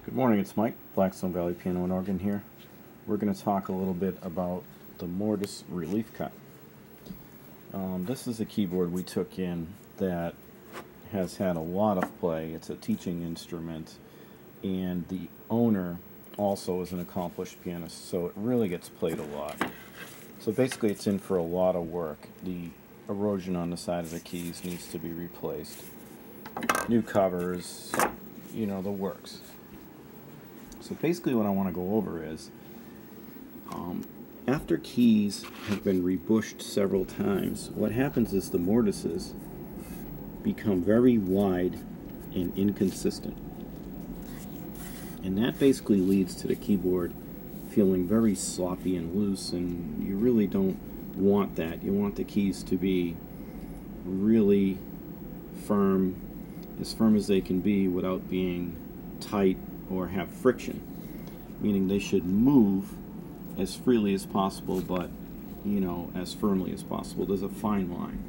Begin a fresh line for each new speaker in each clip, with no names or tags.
Good morning, it's Mike, Blackstone Valley Piano and Organ here. We're going to talk a little bit about the mortise relief cut. This is a keyboard we took in that has had a lot of play. It's a teaching instrument, and the owner also is an accomplished pianist, so it really gets played a lot. So basically it's in for a lot of work. The erosion on the side of the keys needs to be replaced. New covers, the works. So basically what I want to go over is, after keys have been rebushed several times, what happens is the mortises become very wide and inconsistent. And that basically leads to the keyboard feeling very sloppy and loose, and you really don't want that. You want the keys to be really firm, as firm as they can be without being tight or have friction, meaning they should move as freely as possible, but as firmly as possible. There's a fine line.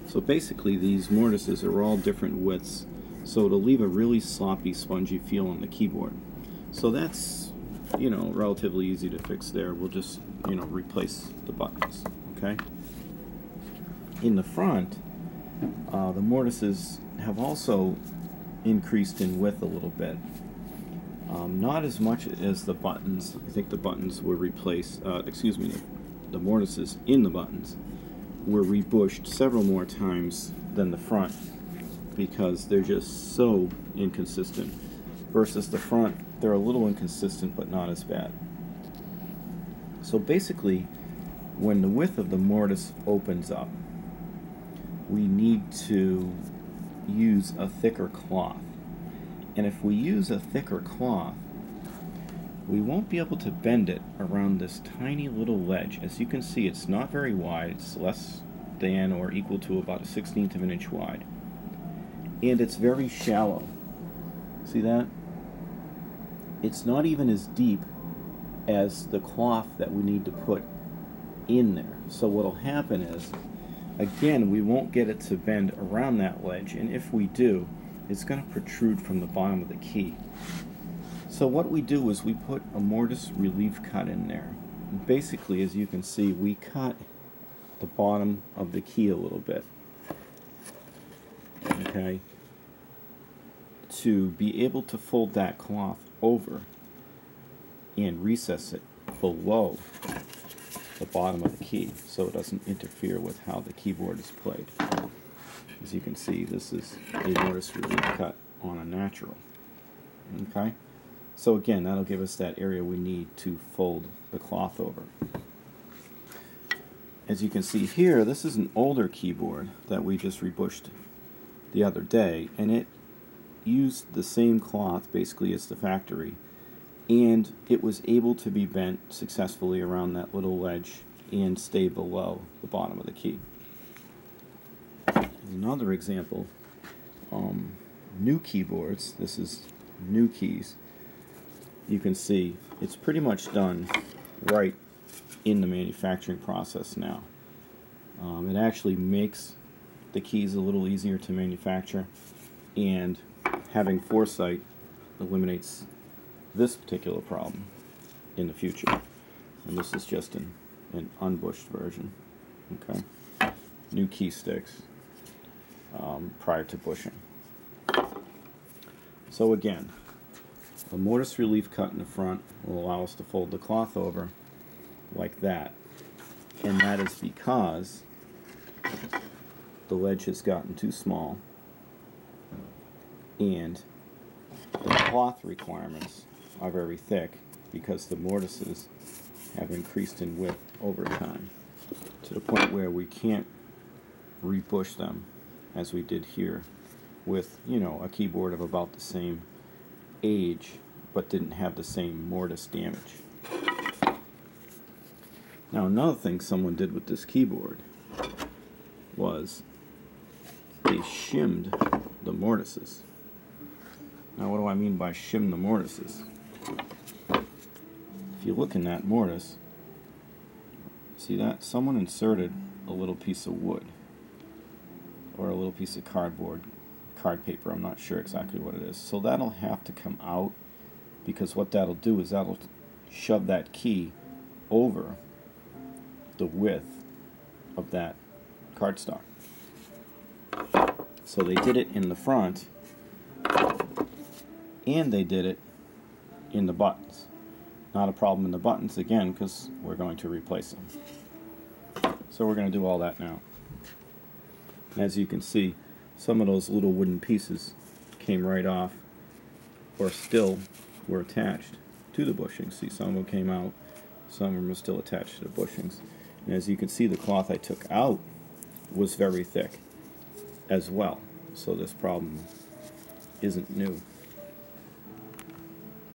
So basically these mortises are all different widths, so it'll leave a really sloppy, spongy feel on the keyboard. So that's relatively easy to fix there. We'll just replace the buttons. Okay. In the front, the mortises have also increased in width a little bit. Not as much as the buttons. I think the buttons were replaced, the mortises in the buttons were rebushed several more times than the front because they're just so inconsistent. Versus the front, they're a little inconsistent but not as bad. So basically, when the width of the mortise opens up, we need to use a thicker cloth. And if we use a thicker cloth, we won't be able to bend it around this tiny little ledge. As you can see, it's not very wide. It's less than or equal to about 1/16 of an inch wide. And it's very shallow. See that? It's not even as deep as the cloth that we need to put in there. So what'll happen is, again, we won't get it to bend around that ledge, and if we do, it's going to protrude from the bottom of the key. So what we do is we put a mortise relief cut in there. And basically, as you can see, we cut the bottom of the key a little bit, okay, to be able to fold that cloth over and recess it below the bottom of the key so it doesn't interfere with how the keyboard is played. As you can see, this is a mortise relief cut on a natural. Okay? So again, that'll give us that area we need to fold the cloth over. As you can see here, this is an older keyboard that we just rebushed the other day, and it used the same cloth basically as the factory, and it was able to be bent successfully around that little ledge and stay below the bottom of the key. Another example, new keyboards. This is new keys. You can see it's pretty much done right in the manufacturing process now. It actually makes the keys a little easier to manufacture, and having foresight eliminates this particular problem in the future. And this is just an unbushed version. Okay, new key sticks prior to bushing. So again, the mortise relief cut in the front will allow us to fold the cloth over like that, and that is because the ledge has gotten too small and the cloth requirements are very thick because the mortises have increased in width over time to the point where we can't rebush them as we did here with a keyboard of about the same age but didn't have the same mortise damage. Now another thing someone did with this keyboard was they shimmed the mortises. Now what do I mean by shim the mortises? If you look in that mortise, see that? Someone inserted a little piece of wood or a little piece of card paper, I'm not sure exactly what it is. So that'll have to come out because what that'll do is that'll shove that key over the width of that cardstock. So they did it in the front, and they did it in the buttons. Not a problem in the buttons, again, because we're going to replace them. So we're going to do all that now. As you can see, some of those little wooden pieces came right off, or still were attached to the bushings. See, some of them came out, some of them are still attached to the bushings. And as you can see, the cloth I took out was very thick as well. So this problem isn't new.